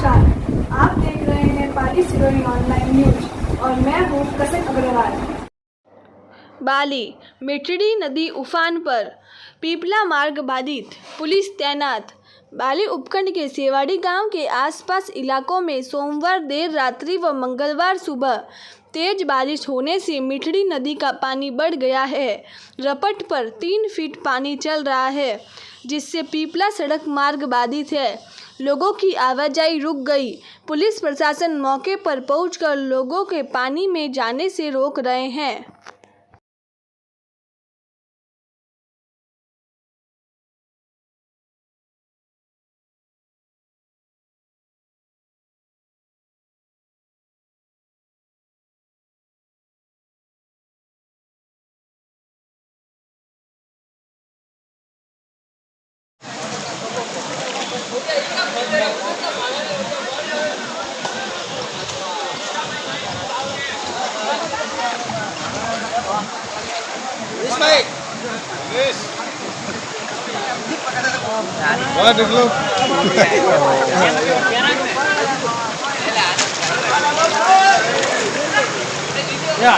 नमस्कार, आप देख रहे हैं पाली सिरोही ऑनलाइन न्यूज और मैं हूँ कसक अग्रवाल। बाली मिठड़ी नदी उफान पर, पीपला मार्ग बाधित, पुलिस तैनात। बाली उपखंड के सेवाड़ी गांव के आसपास इलाकों में सोमवार देर रात्रि व मंगलवार सुबह तेज बारिश होने से मिठड़ी नदी का पानी बढ़ गया है। रपट पर 3 फीट पानी चल रहा है, जिससे पीपला सड़क मार्ग बाधित है। लोगों की आवाजाही रुक गई। पुलिस प्रशासन मौके पर पहुंचकर लोगों के पानी में जाने से रोक रहे हैं। Ya,